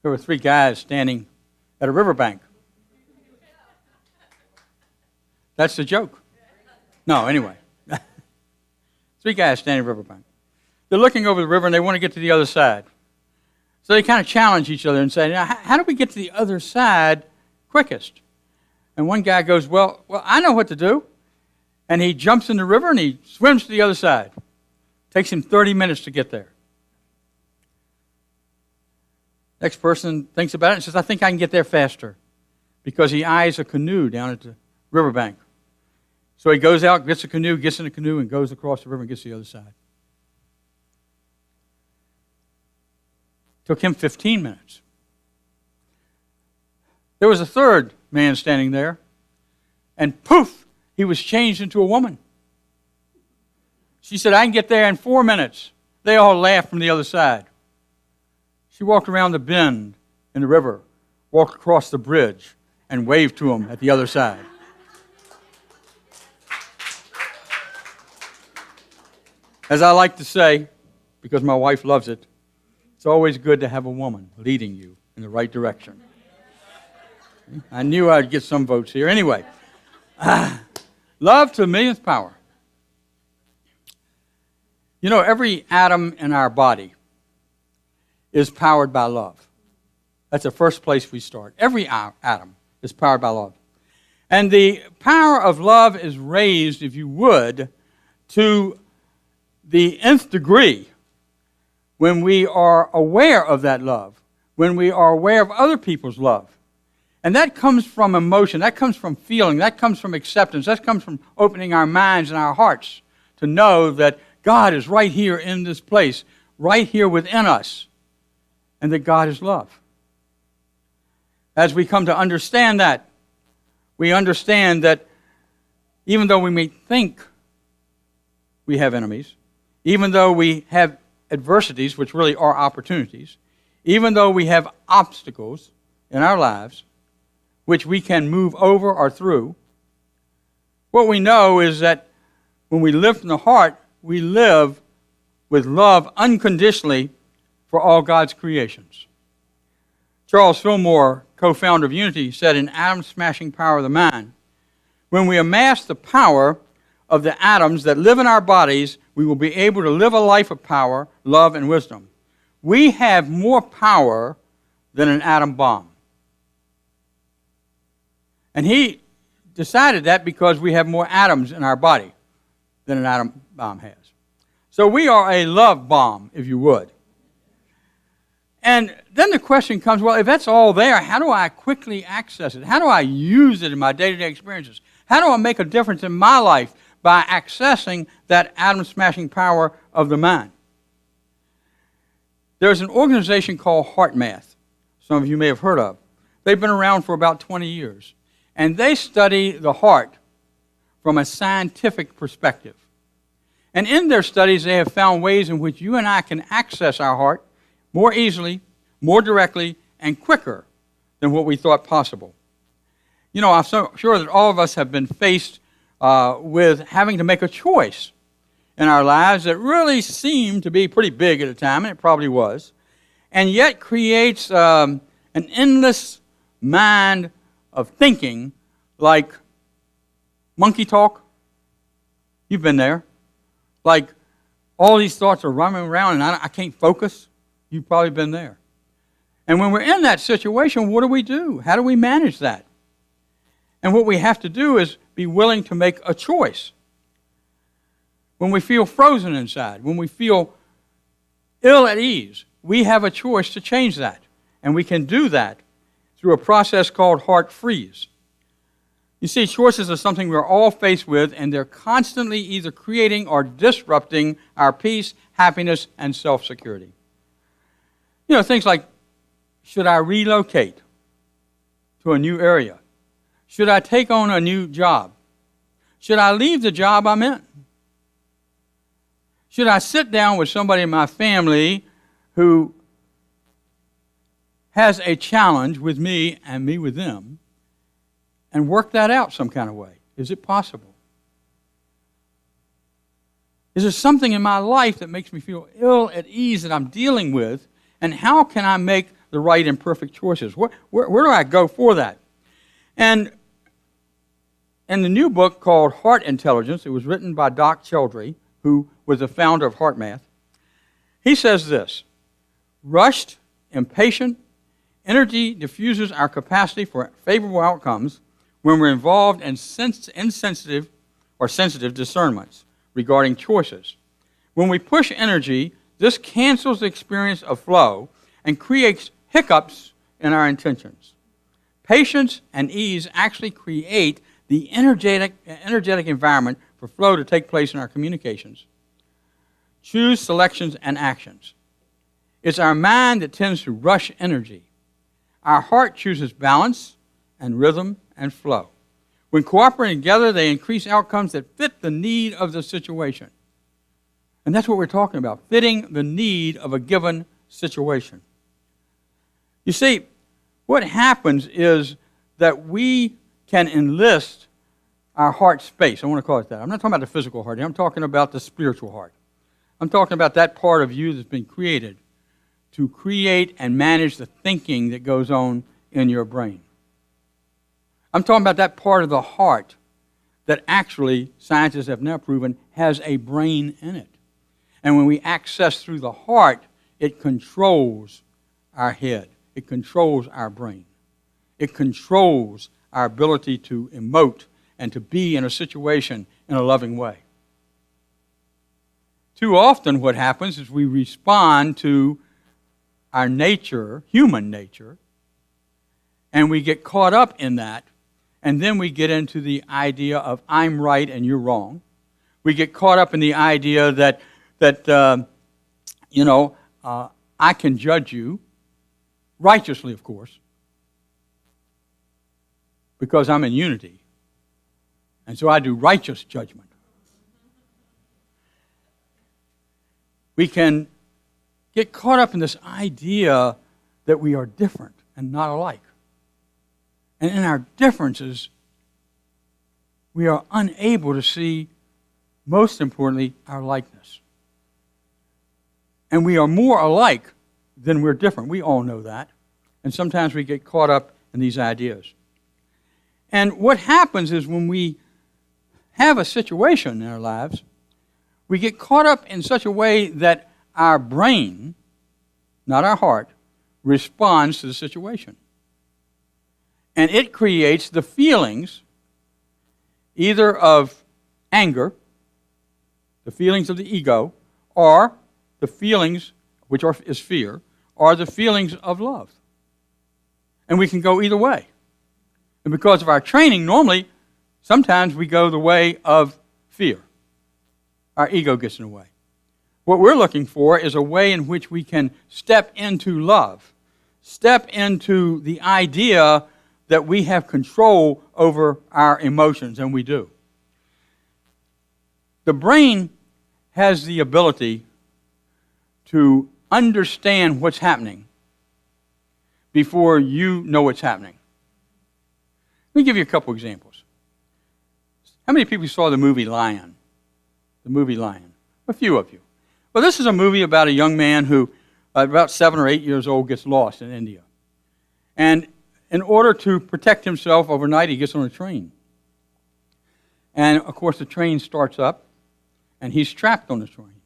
There were three guys standing at a riverbank. That's the joke. No, anyway. Three guys standing at a riverbank. They're looking over the river and they want to get to the other side. So they kind of challenge each other and say, now, how do we get to the other side quickest? And one guy goes, well, I know what to do. And he jumps in the river and he swims to the other side. Takes him 30 minutes to get there. Next person thinks about it and says, I think I can get there faster, because he eyes a canoe down at the riverbank. So he goes out, gets in the canoe, and goes across the river and gets to the other side. Took him 15 minutes. There was a third man standing there, and poof, he was changed into a woman. She said, I can get there in 4 minutes. They all laughed from the other side. She walked around the bend in the river, walked across the bridge, and waved to him at the other side. As I like to say, because my wife loves it, it's always good to have a woman leading you in the right direction. I knew I'd get some votes here. Anyway, love to the millionth power. You know, every atom in our body is powered by love. That's the first place we start. Every atom is powered by love. And the power of love is raised, if you would, to the nth degree when we are aware of that love, when we are aware of other people's love. And that comes from emotion, that comes from feeling, that comes from acceptance, that comes from opening our minds and our hearts to know that God is right here in this place, right here within us, and that God is love. As we come to understand that, we understand that even though we may think we have enemies, even though we have adversities, which really are opportunities, even though we have obstacles in our lives, which we can move over or through, what we know is that when we live from the heart, we live with love unconditionally for all God's creations. Charles Fillmore, co-founder of Unity, said in Atom Smashing Power of the Mind, when we amass the power of the atoms that live in our bodies, we will be able to live a life of power, love, and wisdom. We have more power than an atom bomb. And he decided that because we have more atoms in our body than an atom bomb has. So we are a love bomb, if you would. And then the question comes, well, if that's all there, how do I quickly access it? How do I use it in my day-to-day experiences? How do I make a difference in my life by accessing that atom-smashing power of the mind? There's an organization called HeartMath, some of you may have heard of. They've been around for about 20 years. And they study the heart from a scientific perspective. And in their studies, they have found ways in which you and I can access our heart more easily, more directly, and quicker than what we thought possible. You know, I'm so sure that all of us have been faced with having to make a choice in our lives that really seemed to be pretty big at the time, and it probably was, and yet creates an endless mind of thinking like monkey talk. You've been there. Like all these thoughts are running around and I can't focus. You've probably been there. And when we're in that situation, what do? How do we manage that? And what we have to do is be willing to make a choice. When we feel frozen inside, when we feel ill at ease, we have a choice to change that. And we can do that through a process called heart freeze. You see, choices are something we're all faced with, and they're constantly either creating or disrupting our peace, happiness, and self-security. You know, things like, should I relocate to a new area? Should I take on a new job? Should I leave the job I'm in? Should I sit down with somebody in my family who has a challenge with me and me with them and work that out some kind of way? Is it possible? Is there something in my life that makes me feel ill at ease that I'm dealing with? And how can I make the right and perfect choices? Where do I go for that? And in the new book called Heart Intelligence, it was written by Doc Cheldry, who was the founder of HeartMath. He says this: rushed, impatient, energy diffuses our capacity for favorable outcomes when we're involved in insensitive or sensitive discernments regarding choices. When we push energy, this cancels the experience of flow and creates hiccups in our intentions. Patience and ease actually create the energetic environment for flow to take place in our communications. Choose selections and actions. It's our mind that tends to rush energy. Our heart chooses balance and rhythm and flow. When cooperating together, they increase outcomes that fit the need of the situation. And that's what we're talking about, fitting the need of a given situation. You see, what happens is that we can enlist our heart space. I want to call it that. I'm not talking about the physical heart. I'm talking about the spiritual heart. I'm talking about that part of you that's been created to create and manage the thinking that goes on in your brain. I'm talking about that part of the heart that actually, scientists have now proven, has a brain in it. And when we access through the heart, it controls our head. It controls our brain. It controls our ability to emote and to be in a situation in a loving way. Too often what happens is we respond to our nature, human nature, and we get caught up in that, and then we get into the idea of I'm right and you're wrong. We get caught up in the idea that I can judge you, righteously, of course, because I'm in unity. And so I do righteous judgment. We can get caught up in this idea that we are different and not alike. And in our differences, we are unable to see, most importantly, our likeness. And we are more alike than we're different. We all know that. And sometimes we get caught up in these ideas. And what happens is when we have a situation in our lives, we get caught up in such a way that our brain, not our heart, responds to the situation. And it creates the feelings either of anger, the feelings of the ego, or the feelings, which is fear, or the feelings of love. And we can go either way. And because of our training, normally, sometimes we go the way of fear. Our ego gets in the way. What we're looking for is a way in which we can step into love, step into the idea that we have control over our emotions, and we do. The brain has the ability to understand what's happening before you know what's happening. Let me give you a couple examples. How many people saw the movie Lion? The movie Lion. A few of you. Well, this is a movie about a young man who, about 7 or 8 years old, gets lost in India. And in order to protect himself overnight, he gets on a train. And, of course, the train starts up, and he's trapped on the train.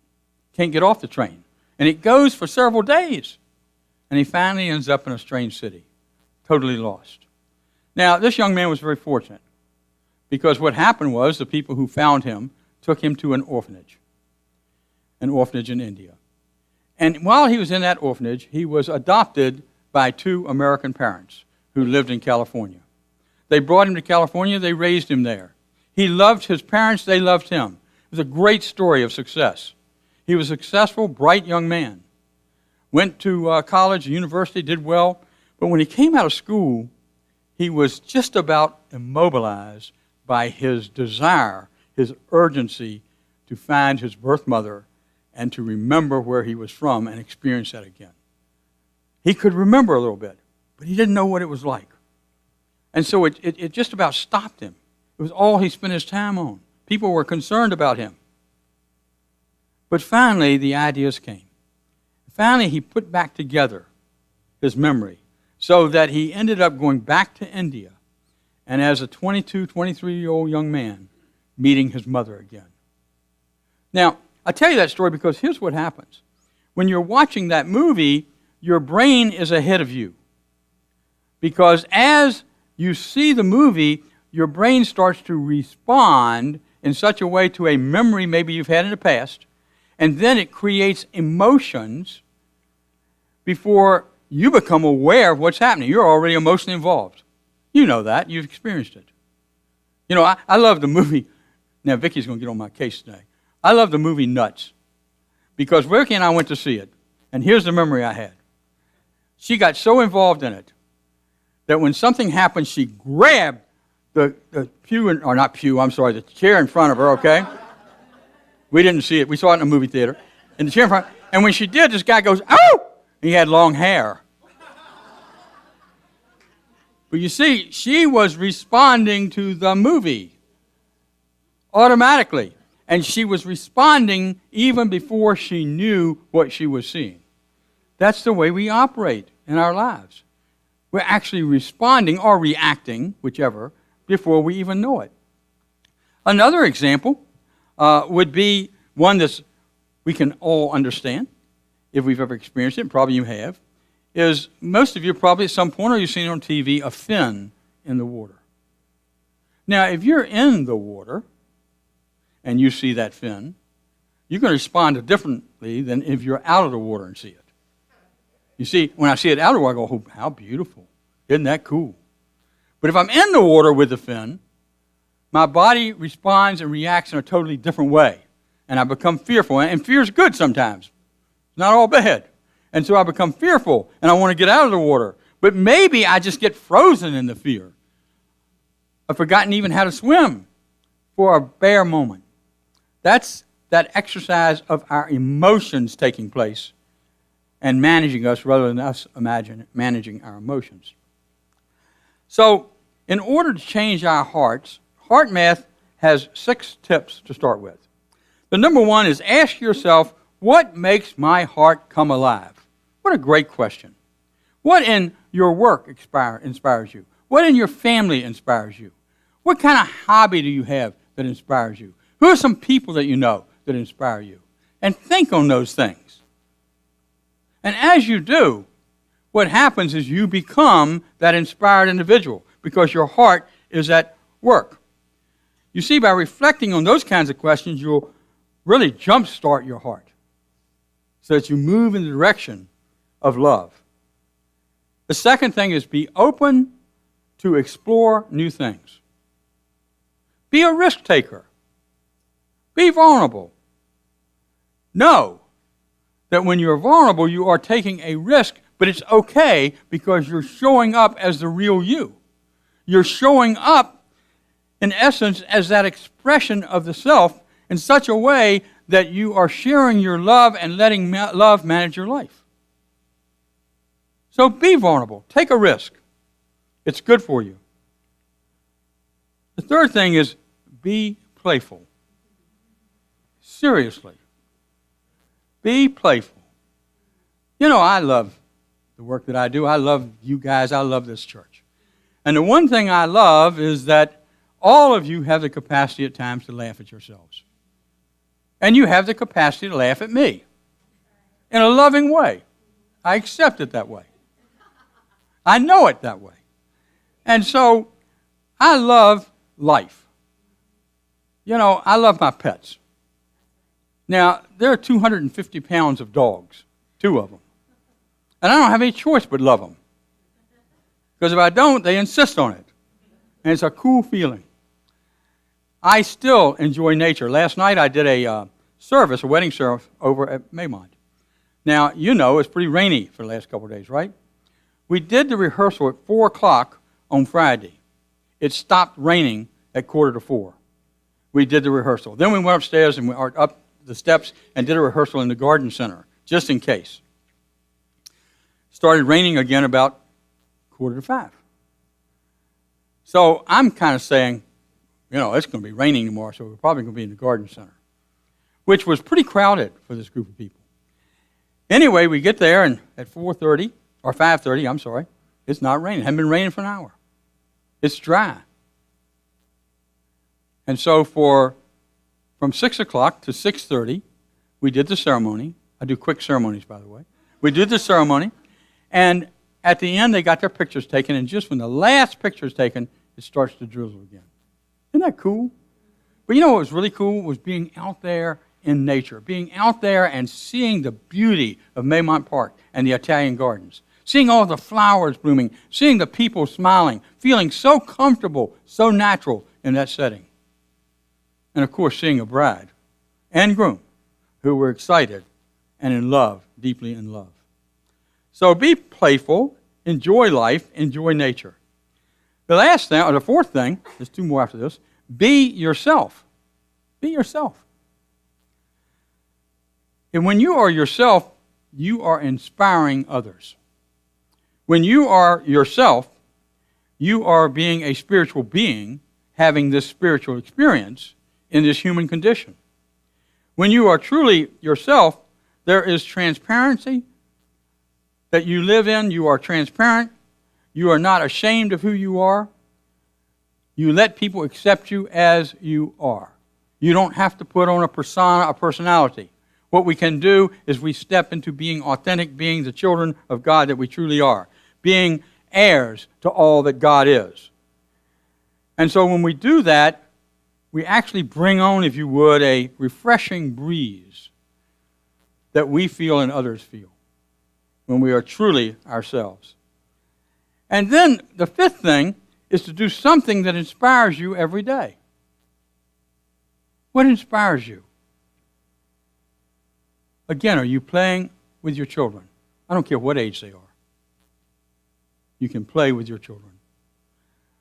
Can't get off the train. And it goes for several days. And he finally ends up in a strange city, totally lost. Now, this young man was very fortunate, because what happened was the people who found him took him to an orphanage in India. And while he was in that orphanage, he was adopted by 2 American parents who lived in California. They brought him to California. They raised him there. He loved his parents. They loved him. It was a great story of success. He was a successful, bright young man. Went to college, university, did well. But when he came out of school, he was just about immobilized by his desire, his urgency to find his birth mother and to remember where he was from and experience that again. He could remember a little bit, but he didn't know what it was like. And so it just about stopped him. It was all he spent his time on. People were concerned about him. But finally, the ideas came. Finally, he put back together his memory, so that he ended up going back to India, and as a 22, 23-year-old young man, meeting his mother again. Now, I tell you that story because here's what happens. When you're watching that movie, your brain is ahead of you. Because as you see the movie, your brain starts to respond in such a way to a memory maybe you've had in the past, and then it creates emotions before you become aware of what's happening. You're already emotionally involved. You know that. You've experienced it. You know, I love the movie. Now, Vicky's going to get on my case today. I love the movie Nuts because Ricky and I went to see it, and here's the memory I had. She got so involved in it that when something happened, she grabbed the chair in front of her, okay? We didn't see it. We saw it in a movie theater. In the chair in front. And when she did, this guy goes, "Oh!" He had long hair. But you see, she was responding to the movie automatically. And she was responding even before she knew what she was seeing. That's the way we operate in our lives. We're actually responding or reacting, whichever, before we even know it. Another example would be one that we can all understand, if we've ever experienced it, and probably you have, is most of you probably at some point, or you've seen on TV, a fin in the water. Now, if you're in the water and you see that fin, you're going to respond differently than if you're out of the water and see it. You see, when I see it out of the water, I go, "Oh, how beautiful. Isn't that cool?" But if I'm in the water with the fin, my body responds and reacts in a totally different way. And I become fearful. And fear is good sometimes. It's not all bad. And so I become fearful, and I want to get out of the water. But maybe I just get frozen in the fear. I've forgotten even how to swim for a bare moment. That's that exercise of our emotions taking place and managing us rather than us managing our emotions. So, in order to change our hearts, Heart Math has 6 tips to start with. The number 1 is ask yourself, what makes my heart come alive? What a great question. What in your work inspires you? What in your family inspires you? What kind of hobby do you have that inspires you? Who are some people that you know that inspire you? And think on those things. And as you do, what happens is you become that inspired individual because your heart is at work. You see, by reflecting on those kinds of questions, you'll really jumpstart your heart so that you move in the direction of love. The second thing is be open to explore new things. Be a risk taker. Be vulnerable. Know that when you're vulnerable, you are taking a risk, but it's okay because you're showing up as the real you. You're showing up, in essence, as that expression of the self in such a way that you are sharing your love and letting love manage your life. So be vulnerable. Take a risk. It's good for you. The third thing is be playful. Seriously. Be playful. You know, I love the work that I do. I love you guys. I love this church. And the one thing I love is that all of you have the capacity at times to laugh at yourselves. And you have the capacity to laugh at me in a loving way. I accept it that way. I know it that way. And so I love life. You know, I love my pets. Now, there are 250 pounds of dogs, 2 of them. And I don't have any choice but love them. Because if I don't, they insist on it. And it's a cool feeling. I still enjoy nature. Last night I did a wedding service over at Millionth. Now, you know it's pretty rainy for the last couple of days, right? We did the rehearsal at 4 o'clock on Friday. It stopped raining at 3:45. We did the rehearsal. Then we went upstairs and we went up the steps and did a rehearsal in the garden center, just in case. Started raining again about 4:45. So I'm kind of saying, you know, it's going to be raining tomorrow, so we're probably going to be in the garden center, which was pretty crowded for this group of people. Anyway, we get there, and at 4:30, or 5:30, I'm sorry. It's not raining. It hasn't been raining for an hour. It's dry. And so from 6 o'clock to 6:30, we did the ceremony. I do quick ceremonies, by the way. We did the ceremony, and at the end, they got their pictures taken, and just when the last picture is taken, it starts to drizzle again. Isn't that cool? But you know what was really cool was being out there in nature, being out there and seeing the beauty of Maymont Park and the Italian Gardens, seeing all the flowers blooming, seeing the people smiling, feeling so comfortable, so natural in that setting. And of course, seeing a bride and groom who were excited and in love, deeply in love. So be playful, enjoy life, enjoy nature. The last thing, or the fourth thing, there's two more after this, be yourself. Be yourself. And when you are yourself, you are inspiring others. When you are yourself, you are being a spiritual being, having this spiritual experience in this human condition. When you are truly yourself, there is transparency that you live in. You are transparent. You are not ashamed of who you are. You let people accept you as you are. You don't have to put on a persona, a personality. What we can do is we step into being authentic, being the children of God that we truly are, being heirs to all that God is. And so when we do that, we actually bring on, if you would, a refreshing breeze that we feel and others feel when we are truly ourselves. And then the fifth thing is to do something that inspires you every day. What inspires you? Again, are you playing with your children? I don't care what age they are. You can play with your children.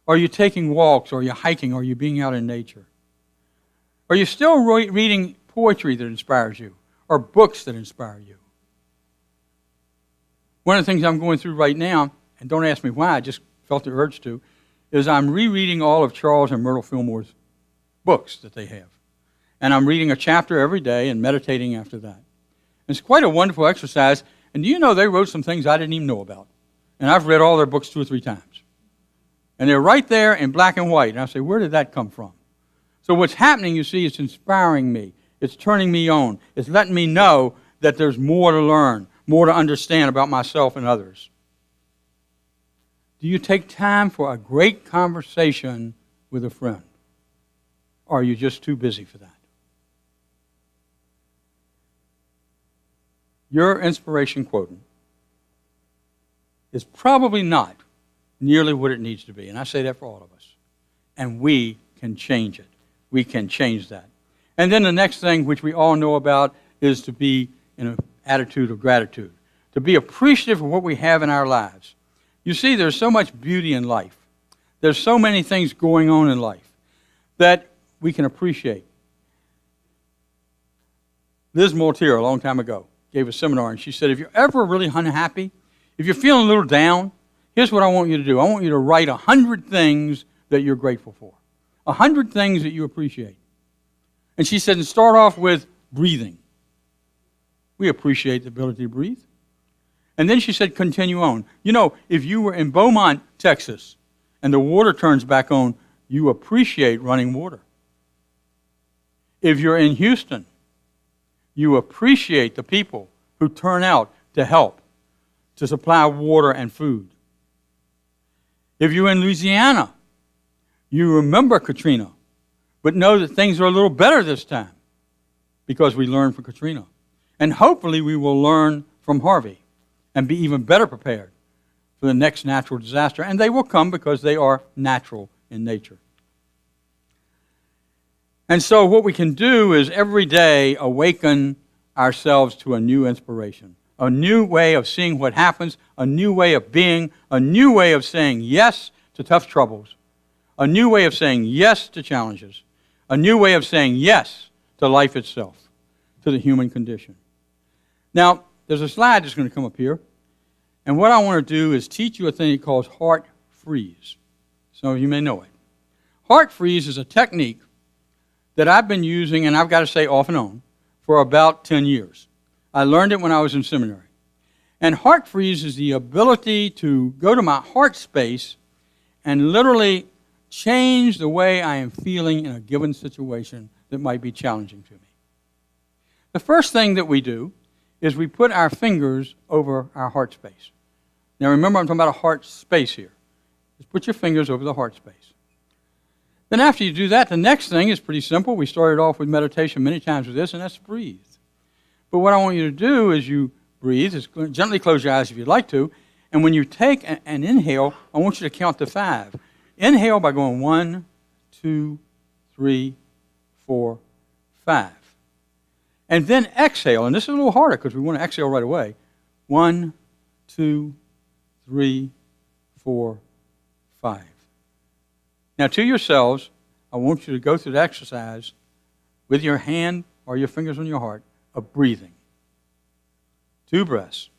Are you taking walks? Are you hiking? Are you being out in nature? Are you still reading poetry that inspires you or books that inspire you? One of the things I'm going through right now, and don't ask me why, I just felt the urge to, is I'm rereading all of Charles and Myrtle Fillmore's books that they have. And I'm reading a chapter every day and meditating after that. It's quite a wonderful exercise. And do you know they wrote some things I didn't even know about? And I've read all their books 2 or 3 times. And they're right there in black and white. And I say, where did that come from? So what's happening, you see, it's inspiring me. It's turning me on. It's letting me know that there's more to learn, more to understand about myself and others. Do you take time for a great conversation with a friend? Or are you just too busy for that? Your inspiration quotient is probably not nearly what it needs to be. And I say that for all of us. And we can change it. We can change that. And then the next thing, which we all know about, is to be in an attitude of gratitude. To be appreciative of what we have in our lives. You see, there's so much beauty in life. There's so many things going on in life that we can appreciate. Liz Mortier, a long time ago, gave a seminar, and she said, if you're ever really unhappy, if you're feeling a little down, here's what I want you to do. I want you to write 100 things that you're grateful for. 100 things that you appreciate. And she said, and start off with breathing. We appreciate the ability to breathe. And then she said, continue on. You know, if you were in Beaumont, Texas, and the water turns back on, you appreciate running water. If you're in Houston, you appreciate the people who turn out to help, to supply water and food. If you're in Louisiana, you remember Katrina, but know that things are a little better this time because we learned from Katrina. And hopefully we will learn from Harvey and be even better prepared for the next natural disaster. And they will come because they are natural in nature. And so what we can do is every day awaken ourselves to a new inspiration, a new way of seeing what happens, a new way of being, a new way of saying yes to tough troubles, a new way of saying yes to challenges, a new way of saying yes to life itself, to the human condition. Now, there's a slide that's going to come up here, and what I want to do is teach you a thing called heart freeze. Some of you may know it. Heart freeze is a technique that I've been using, and I've got to say off and on, for about 10 years. I learned it when I was in seminary. And heart freeze is the ability to go to my heart space and literally change the way I am feeling in a given situation that might be challenging to me. The first thing that we do is we put our fingers over our heart space. Now remember, I'm talking about a heart space here. Just put your fingers over the heart space. Then after you do that, the next thing is pretty simple. We started off with meditation many times with this, and that's breathe. But what I want you to do is you breathe, just gently close your eyes if you'd like to, and when you take an inhale, I want you to count to 5. Inhale by going 1, 2, 3, 4, 5. And then exhale, and this is a little harder because we want to exhale right away. 1, 2, 3, 4, 5. Now to yourselves, I want you to go through the exercise with your hand or your fingers on your heart of breathing. 2 breaths.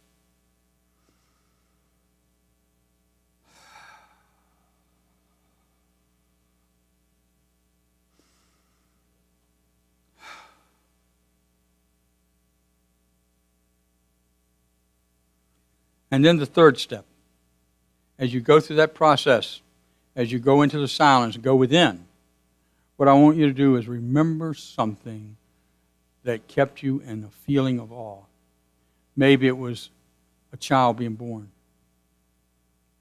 And then the third step. As you go through that process, as you go into the silence, go within, what I want you to do is remember something that kept you in a feeling of awe. Maybe it was a child being born.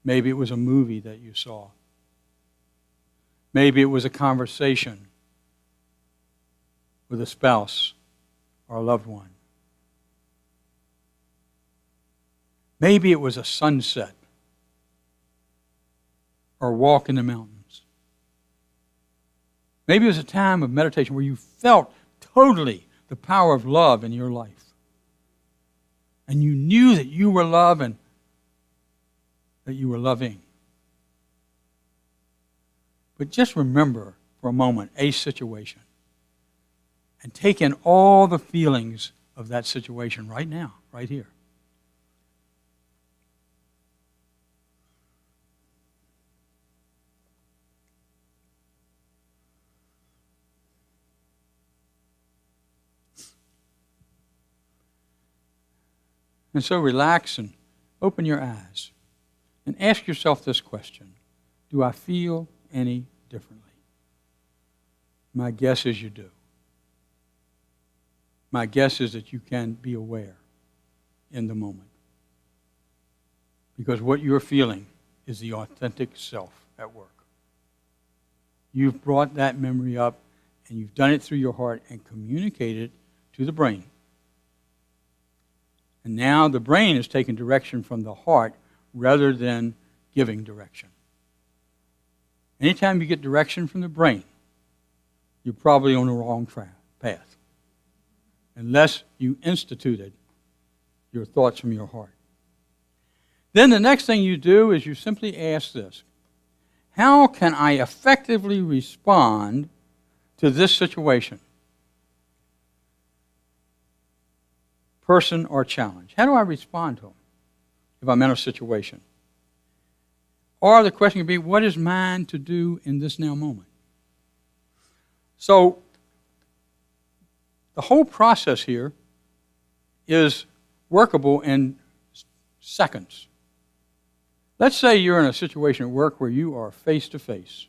Maybe it was a movie that you saw. Maybe it was a conversation with a spouse or a loved one. Maybe it was a sunset or a walk in the mountains. Maybe it was a time of meditation where you felt totally the power of love in your life. And you knew that you were loved and that you were loving. But just remember for a moment a situation and take in all the feelings of that situation right now, right here. And so relax and open your eyes and ask yourself this question. Do I feel any differently? My guess is you do. My guess is that you can be aware in the moment. Because what you're feeling is the authentic self at work. You've brought that memory up and you've done it through your heart and communicated it to the brain. And now the brain is taking direction from the heart rather than giving direction. Anytime you get direction from the brain, you're probably on the wrong path. Unless you instituted your thoughts from your heart. Then the next thing you do is you simply ask this. How can I effectively respond to this situation? Person or challenge. How do I respond to them if I'm in a situation? Or the question could be, what is mine to do in this now moment? So the whole process here is workable in seconds. Let's say you're in a situation at work where you are face to face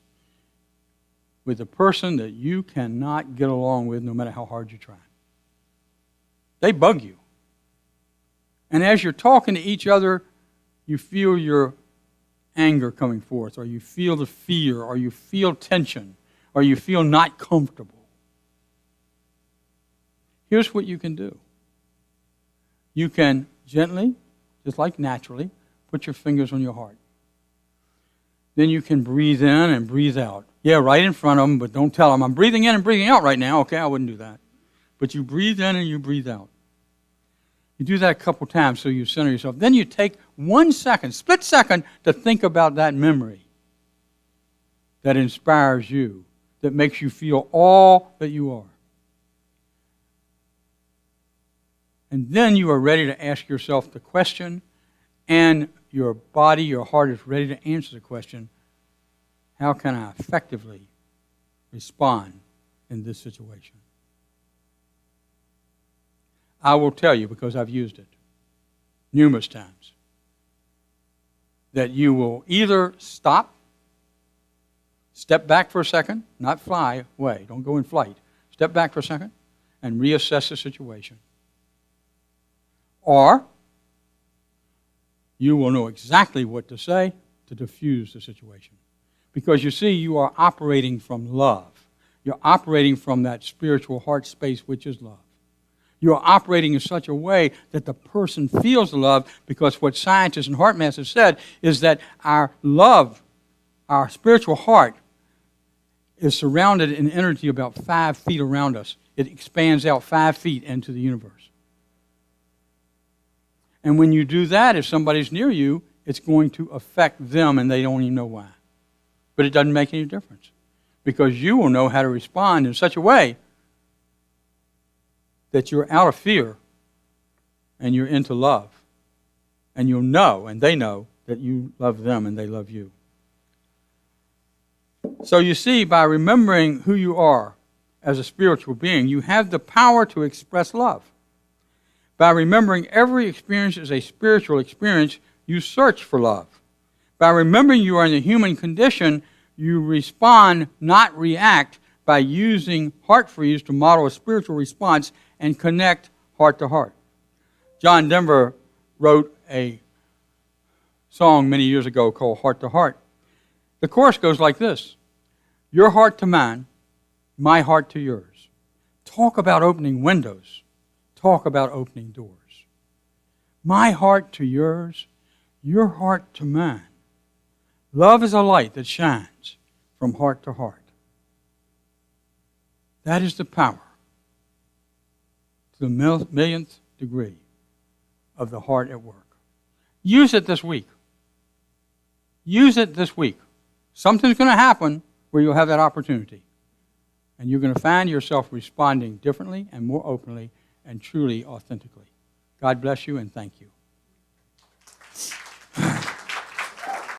with a person that you cannot get along with no matter how hard you try. They bug you. And as you're talking to each other, you feel your anger coming forth, or you feel the fear, or you feel tension, or you feel not comfortable. Here's what you can do. You can gently, just like naturally, put your fingers on your heart. Then you can breathe in and breathe out. Yeah, right in front of them, but don't tell them, I'm breathing in and breathing out right now. Okay, I wouldn't do that. But you breathe in and you breathe out. You do that a couple times so you center yourself. Then you take 1 second, split second, to think about that memory that inspires you, that makes you feel all that you are. And then you are ready to ask yourself the question, and your body, your heart is ready to answer the question, how can I effectively respond in this situation? I will tell you because I've used it. numerous times, that you will either stop, step back for a second, not fly away, don't go in flight, step back for a second and reassess the situation. Or you will know exactly what to say to diffuse the situation. Because you see, you are operating from love. You're operating from that spiritual heart space, which is love. You are operating in such a way that the person feels the love, because what scientists and heart maths have said is that our love, our spiritual heart, is surrounded in energy about 5 feet around us. It expands out 5 feet into the universe. And when you do that, if somebody's near you, it's going to affect them and they don't even know why. But it doesn't make any difference, because you will know how to respond in such a way that you're out of fear and you're into love. And you'll know, and they know, that you love them and they love you. So you see, by remembering who you are as a spiritual being, you have the power to express love. By remembering every experience as a spiritual experience, you search for love. By remembering you are in the human condition, you respond, not react, by using heart freeze to model a spiritual response and connect heart to heart. John Denver wrote a song many years ago called Heart to Heart. The chorus goes like this: your heart to mine, my heart to yours. Talk about opening windows. Talk about opening doors. My heart to yours, your heart to mine. Love is a light that shines from heart to heart. That is the power, to the millionth degree, of the heart at work. Use it this week. Use it this week. Something's going to happen where you'll have that opportunity. And you're going to find yourself responding differently and more openly and truly authentically. God bless you and thank you.